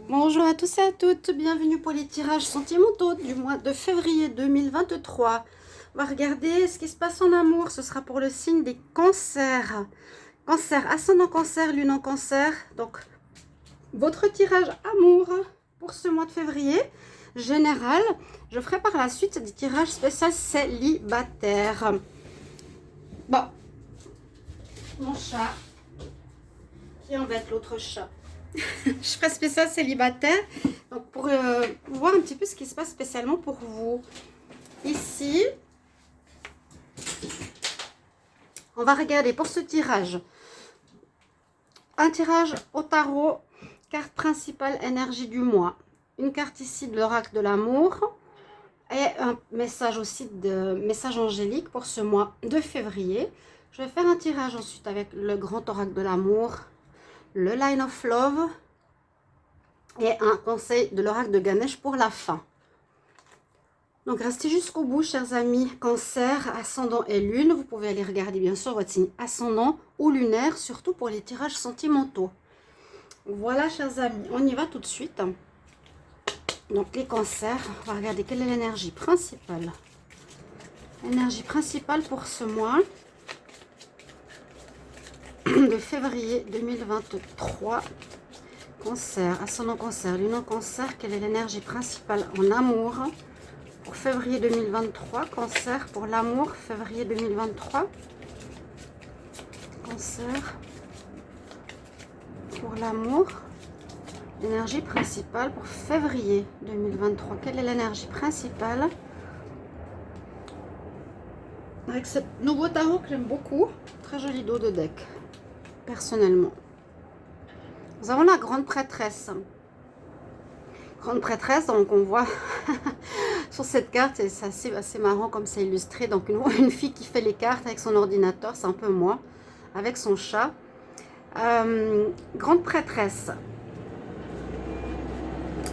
Bonjour à tous et à toutes, bienvenue pour les tirages sentimentaux du mois de février 2023. On va regarder ce qui se passe en amour, ce sera pour le signe des cancers. Cancer, ascendant cancer, lune en cancer. Donc, votre tirage amour pour ce mois de février, général. Je ferai par la suite des tirages spéciaux célibataires. Bon, mon chat qui embête l'autre chat. Je ferai spécial célibataire, donc pour voir un petit peu ce qui se passe spécialement pour vous. Ici, on va regarder pour ce tirage. Un tirage au tarot, carte principale énergie du mois. Une carte ici de l'oracle de l'amour et un message aussi de message angélique pour ce mois de février. Je vais faire un tirage ensuite avec le grand oracle de l'amour, le line of love et un conseil de l'oracle de Ganesh pour la fin. Donc restez jusqu'au bout, chers amis. Cancer, ascendant et lune. Vous pouvez aller regarder bien sûr votre signe ascendant ou lunaire, surtout pour les tirages sentimentaux. Voilà, chers amis, on y va tout de suite. Donc les cancers, on va regarder quelle est l'énergie principale. L'énergie principale pour ce mois de février 2023. Cancer, ascendant cancer, lune en cancer, quelle est l'énergie principale en amour pour février 2023? Cancer pour l'amour, février 2023. Cancer pour l'amour, l'énergie principale pour février 2023. Quelle est l'énergie principale? Avec ce nouveau tarot que j'aime beaucoup, très joli dos de deck, personnellement. Nous avons la grande prêtresse. Grande prêtresse, donc on voit sur cette carte, et c'est assez marrant comme c'est illustré. Donc une fille qui fait les cartes avec son ordinateur, c'est un peu moi, avec son chat. Grande prêtresse.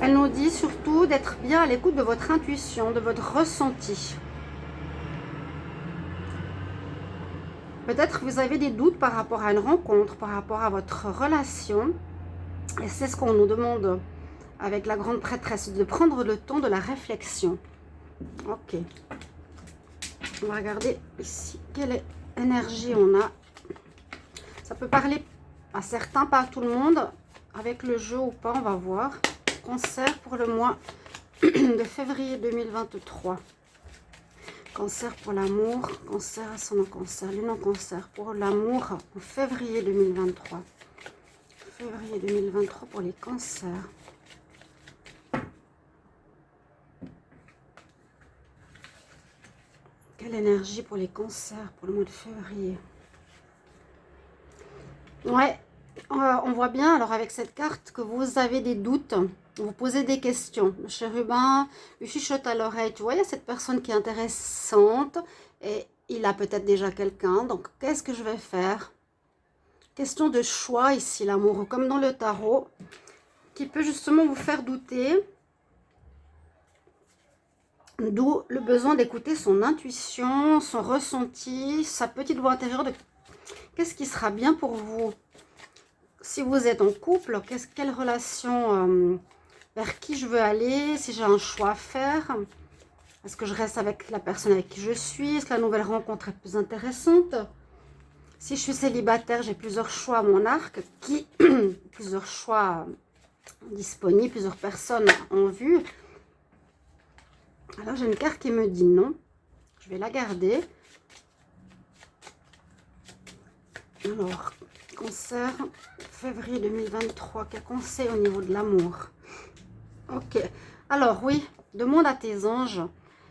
Elle nous dit surtout d'être bien à l'écoute de votre intuition, de votre ressenti. Peut-être vous avez des doutes par rapport à une rencontre, par rapport à votre relation. Et c'est ce qu'on nous demande avec la grande prêtresse, de prendre le temps de la réflexion. Ok. On va regarder ici quelle énergie on a. Ça peut parler à certains, pas à tout le monde. Avec le jeu ou pas, on va voir. Cancer pour le mois de février 2023. Cancer pour l'amour. Cancer, ascendant cancer, lune en cancer. Pour l'amour en février 2023. Février 2023 pour les cancers. Quelle énergie pour les cancers pour le mois de février? Ouais, on voit bien alors avec cette carte que vous avez des doutes, vous posez des questions. Le chérubin lui chuchote à l'oreille, tu vois, il y a cette personne qui est intéressante et il a peut-être déjà quelqu'un, donc qu'est-ce que je vais faire? Question de choix ici, l'amour, comme dans le tarot, qui peut justement vous faire douter. D'où le besoin d'écouter son intuition, son ressenti, sa petite voix intérieure de qu'est-ce qui sera bien pour vous. Si vous êtes en couple, quelle relation, vers qui je veux aller, si j'ai un choix à faire. Est-ce que je reste avec la personne avec qui je suis? Est-ce que la nouvelle rencontre est plus intéressante? Si je suis célibataire, j'ai plusieurs choix à mon arc, plusieurs choix disponibles, plusieurs personnes en vue. Alors j'ai une carte qui me dit non. Je vais la garder. Alors, cancer, février 2023, quel conseil au niveau de l'amour? Ok. Alors oui, demande à tes anges.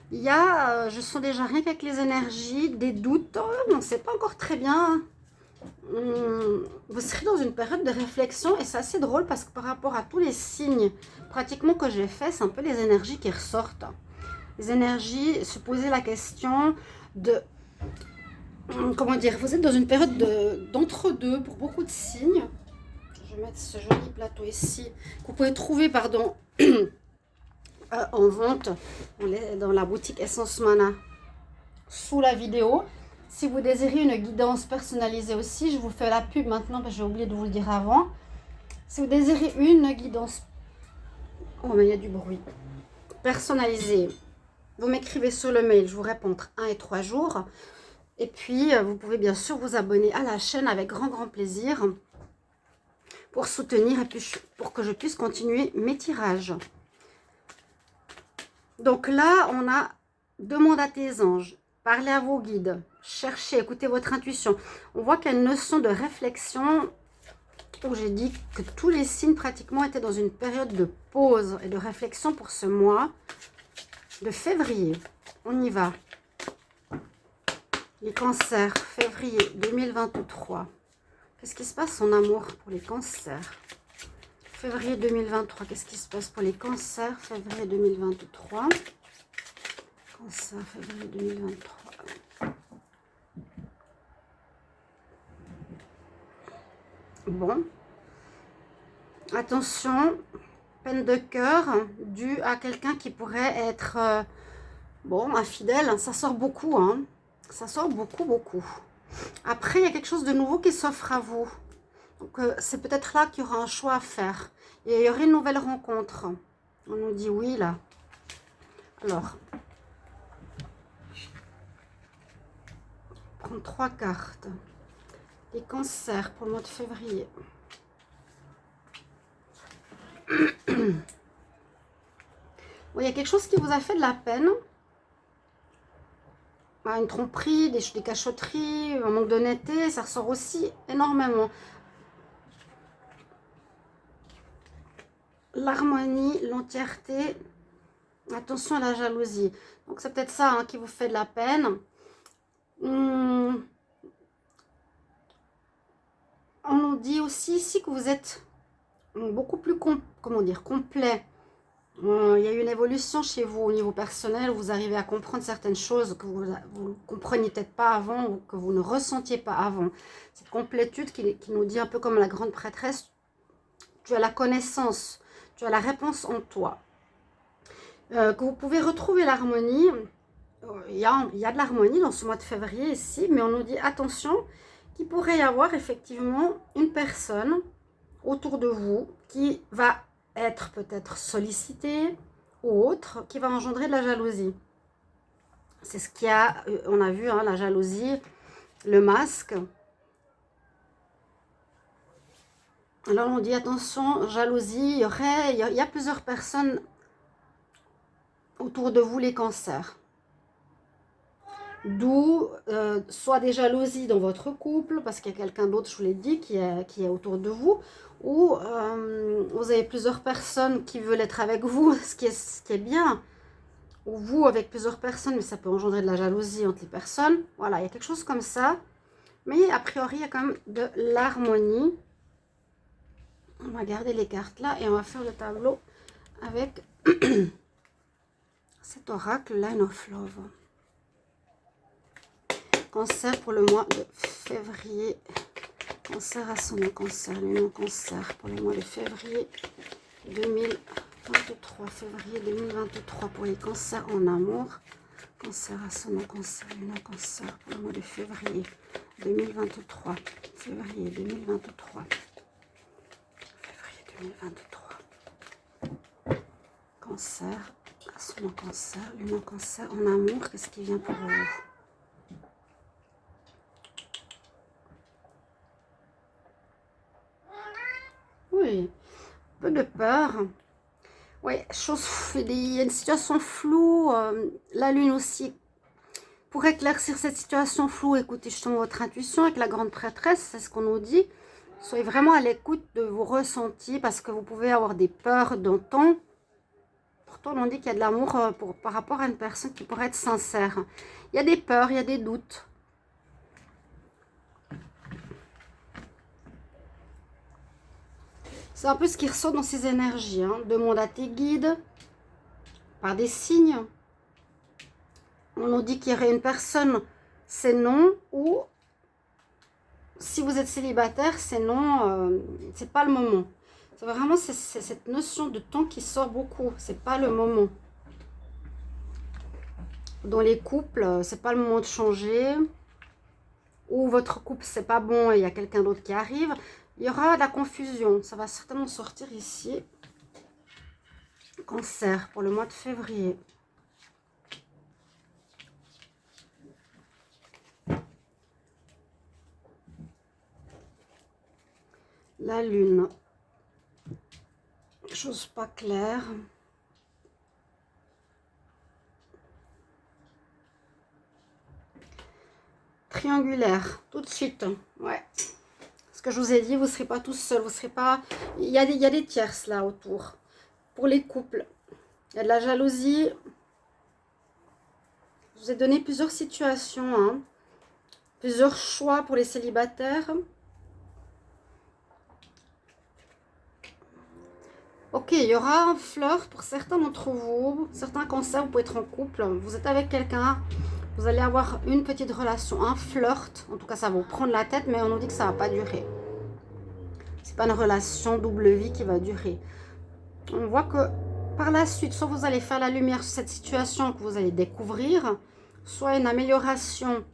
Il y a, je sens déjà rien qu'avec les énergies, des doutes. On ne sait pas encore très bien. Vous serez dans une période de réflexion et c'est assez drôle parce que par rapport à tous les signes pratiquement que j'ai fait, c'est un peu les énergies qui ressortent. Les énergies, se poser la question de, comment dire, vous êtes dans une période d'entre-deux pour beaucoup de signes. Je vais mettre ce joli plateau ici, que vous pouvez trouver, pardon, en vente dans la boutique Essence Mana sous la vidéo. Si vous désirez une guidance personnalisée aussi, je vous fais la pub maintenant parce que j'ai oublié de vous le dire avant. Si vous désirez une guidance Oh, mais il y a du bruit. Personnalisé. Vous m'écrivez sur le mail, je vous réponds entre 1 et 3 jours. Et puis, vous pouvez bien sûr vous abonner à la chaîne avec grand plaisir pour soutenir et puis pour que je puisse continuer mes tirages. Donc là, on a demande à tes anges, parlez à vos guides, cherchez, écoutez votre intuition. On voit qu'il y a une notion de réflexion où j'ai dit que tous les signes pratiquement étaient dans une période de pause et de réflexion pour ce mois de février. On y va. Les cancers, février 2023. Qu'est-ce qui se passe en amour pour les cancers? Février 2023, qu'est-ce qui se passe pour les cancers? Février 2023. Cancer, février 2023. Bon. Attention, peine de cœur due à quelqu'un qui pourrait être, bon, infidèle. Ça sort beaucoup, hein. Ça sort beaucoup. Après, il y a quelque chose de nouveau qui s'offre à vous. Donc, c'est peut-être là qu'il y aura un choix à faire. Et il y aurait une nouvelle rencontre. On nous dit oui, là. Alors, prendre 3 cartes. Les cancers pour le mois de février. Bon, il y a quelque chose qui vous a fait de la peine. Une tromperie, des cachotteries, un manque d'honnêteté, ça ressort aussi énormément. L'harmonie, l'entièreté, attention à la jalousie. Donc c'est peut-être ça, hein, qui vous fait de la peine. On nous dit aussi ici que vous êtes beaucoup plus complet. Il y a eu une évolution chez vous au niveau personnel, vous arrivez à comprendre certaines choses que vous ne compreniez peut-être pas avant ou que vous ne ressentiez pas avant. Cette complétude qui nous dit un peu comme la grande prêtresse, tu as la connaissance, tu as la réponse en toi. Que vous pouvez retrouver l'harmonie, il y a de l'harmonie dans ce mois de février ici, mais on nous dit attention, qu'il pourrait y avoir effectivement une personne autour de vous qui va être peut-être sollicité ou autre, qui va engendrer de la jalousie. C'est ce qu'il y a, on a vu, hein, la jalousie, le masque. Alors on dit attention, jalousie, il y a plusieurs personnes autour de vous, les cancers. D'où soit des jalousies dans votre couple, parce qu'il y a quelqu'un d'autre, je vous l'ai dit, qui est autour de vous, ou vous avez plusieurs personnes qui veulent être avec vous, ce qui est bien, ou vous avec plusieurs personnes, mais ça peut engendrer de la jalousie entre les personnes. Voilà, il y a quelque chose comme ça, mais a priori, il y a quand même de l'harmonie. On va garder les cartes là et on va faire le tableau avec cet oracle Line of Love. Cancer pour le mois de février. Cancer ascendant cancer, lumière cancer pour le mois de février 2023. Février 2023 pour les cancers en amour. Cancer ascendant cancer, lumière cancer pour le mois de février 2023. Février 2023. Février 2023. Cancer, ascendant cancer, lumière cancer en amour. Qu'est-ce qui vient pour vous? Oui, un peu de peur. Oui, il y a une situation floue. La lune aussi. Pour éclaircir cette situation floue, écoutez justement votre intuition avec la grande prêtresse, c'est ce qu'on nous dit. Soyez vraiment à l'écoute de vos ressentis parce que vous pouvez avoir des peurs d'antan. Pourtant, on dit qu'il y a de l'amour par rapport à une personne qui pourrait être sincère. Il y a des peurs, il y a des doutes. C'est un peu ce qui ressort dans ces énergies. Hein. Demande à tes guides, par des signes. On nous dit qu'il y aurait une personne, c'est non. Ou si vous êtes célibataire, c'est non, c'est pas le moment. C'est vraiment cette notion de temps qui sort beaucoup. C'est pas le moment. Dans les couples, c'est pas le moment de changer. Ou votre couple, c'est pas bon et il y a quelqu'un d'autre qui arrive. Il y aura de la confusion. Ça va certainement sortir ici. Cancer, pour le mois de février. La lune. Chose pas claire. Triangulaire, tout de suite. Ouais. Ce que je vous ai dit, vous ne serez pas tous seuls. Vous serez pas... il y a des tierces là autour. Pour les couples. Il y a de la jalousie. Je vous ai donné plusieurs situations. Hein. Plusieurs choix pour les célibataires. Ok, il y aura un flirt pour certains d'entre vous. Certains cancers, vous pouvez être en couple. Vous êtes avec quelqu'un. Vous allez avoir une petite relation, un flirt. En tout cas, ça va vous prendre la tête, mais on nous dit que ça ne va pas durer. C'est pas une relation double vie qui va durer. On voit que par la suite, soit vous allez faire la lumière sur cette situation que vous allez découvrir, soit une amélioration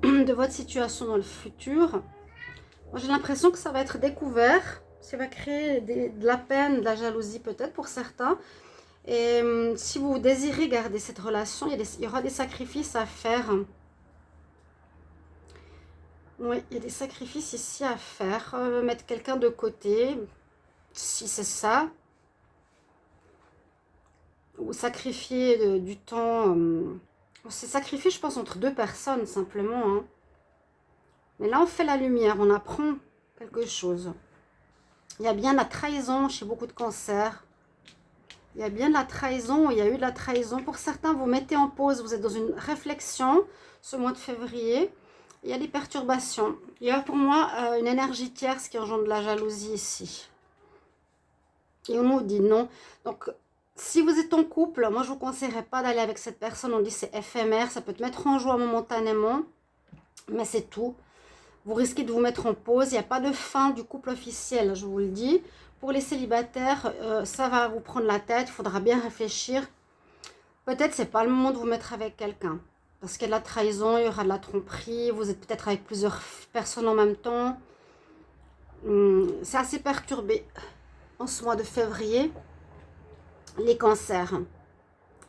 de votre situation dans le futur. Moi, j'ai l'impression que ça va être découvert. Ça va créer de la peine, de la jalousie peut-être pour certains. Et si vous désirez garder cette relation, il y aura des sacrifices à faire. Oui, il y a des sacrifices ici à faire. Mettre quelqu'un de côté, si c'est ça. Ou sacrifier du temps. C'est sacrifié, je pense, entre deux personnes, simplement. Hein. Mais là, on fait la lumière, on apprend quelque chose. Il y a bien la trahison chez beaucoup de cancers. Il y a bien de la trahison, il y a eu de la trahison. Pour certains, vous mettez en pause, vous êtes dans une réflexion ce mois de février. Il y a des perturbations. Il y a pour moi une énergie tierce qui engendre de la jalousie ici. Et on nous dit non. Donc, si vous êtes en couple, moi je ne vous conseillerais pas d'aller avec cette personne. On dit c'est éphémère, ça peut te mettre en joie momentanément. Mais c'est tout. Vous risquez de vous mettre en pause. Il n'y a pas de fin du couple officiel, je vous le dis. Pour les célibataires, ça va vous prendre la tête. Il faudra bien réfléchir. Peut-être c'est pas le moment de vous mettre avec quelqu'un. Parce qu'il y a de la trahison, il y aura de la tromperie. Vous êtes peut-être avec plusieurs personnes en même temps. C'est assez perturbé en ce mois de février. Les cancers.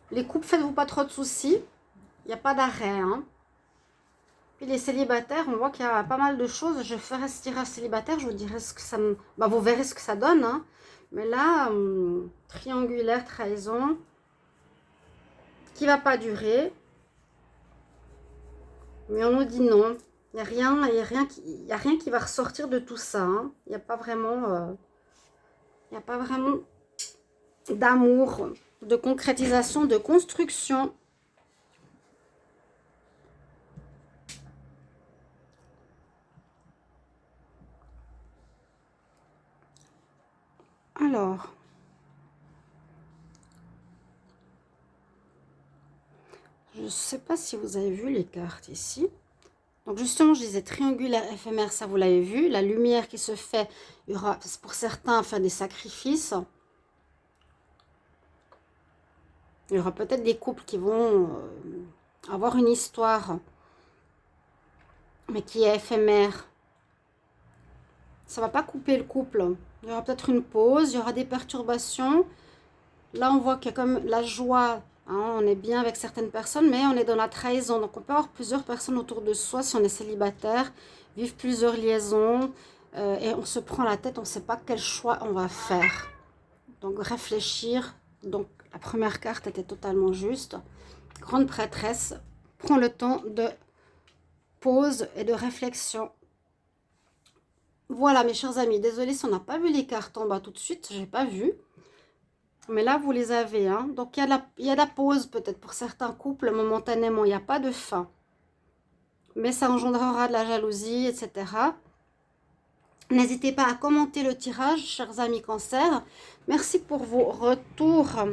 Les couples, faites-vous pas trop de soucis. Il n'y a pas d'arrêt, hein. Puis les célibataires, on voit qu'il y a pas mal de choses. Je ferai ce tirage célibataire, je vous dirai ce que ça me... Bah, vous verrez ce que ça donne. Hein. Mais là, triangulaire, trahison, qui va pas durer. Mais on nous dit non. Il n'y a rien qui va ressortir de tout ça. Hein. Il n'y a pas vraiment... il n'y a pas vraiment d'amour, de concrétisation, de construction. Alors, je ne sais pas si vous avez vu les cartes ici. Donc justement, je disais triangulaire, éphémère, ça vous l'avez vu. La lumière qui se fait, il y aura pour certains à faire des sacrifices. Il y aura peut-être des couples qui vont avoir une histoire, mais qui est éphémère. Ça ne va pas couper le couple. Il y aura peut-être une pause, il y aura des perturbations. Là, on voit qu'il y a comme la joie. Hein, on est bien avec certaines personnes, mais on est dans la trahison. Donc, on peut avoir plusieurs personnes autour de soi si on est célibataire, vivre plusieurs liaisons. Et on se prend la tête, on ne sait pas quel choix on va faire. Donc, réfléchir. Donc, la première carte était totalement juste. Grande prêtresse prend le temps de pause et de réflexion. Voilà, mes chers amis. Désolée si on n'a pas vu les cartes en bas tout de suite. Je n'ai pas vu. Mais là, vous les avez. Hein. Donc, il y a la pause peut-être pour certains couples momentanément. Il n'y a pas de fin. Mais ça engendrera de la jalousie, etc. N'hésitez pas à commenter le tirage, chers amis cancer. Merci pour vos retours.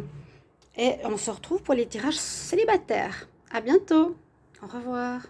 Et on se retrouve pour les tirages célibataires. À bientôt. Au revoir.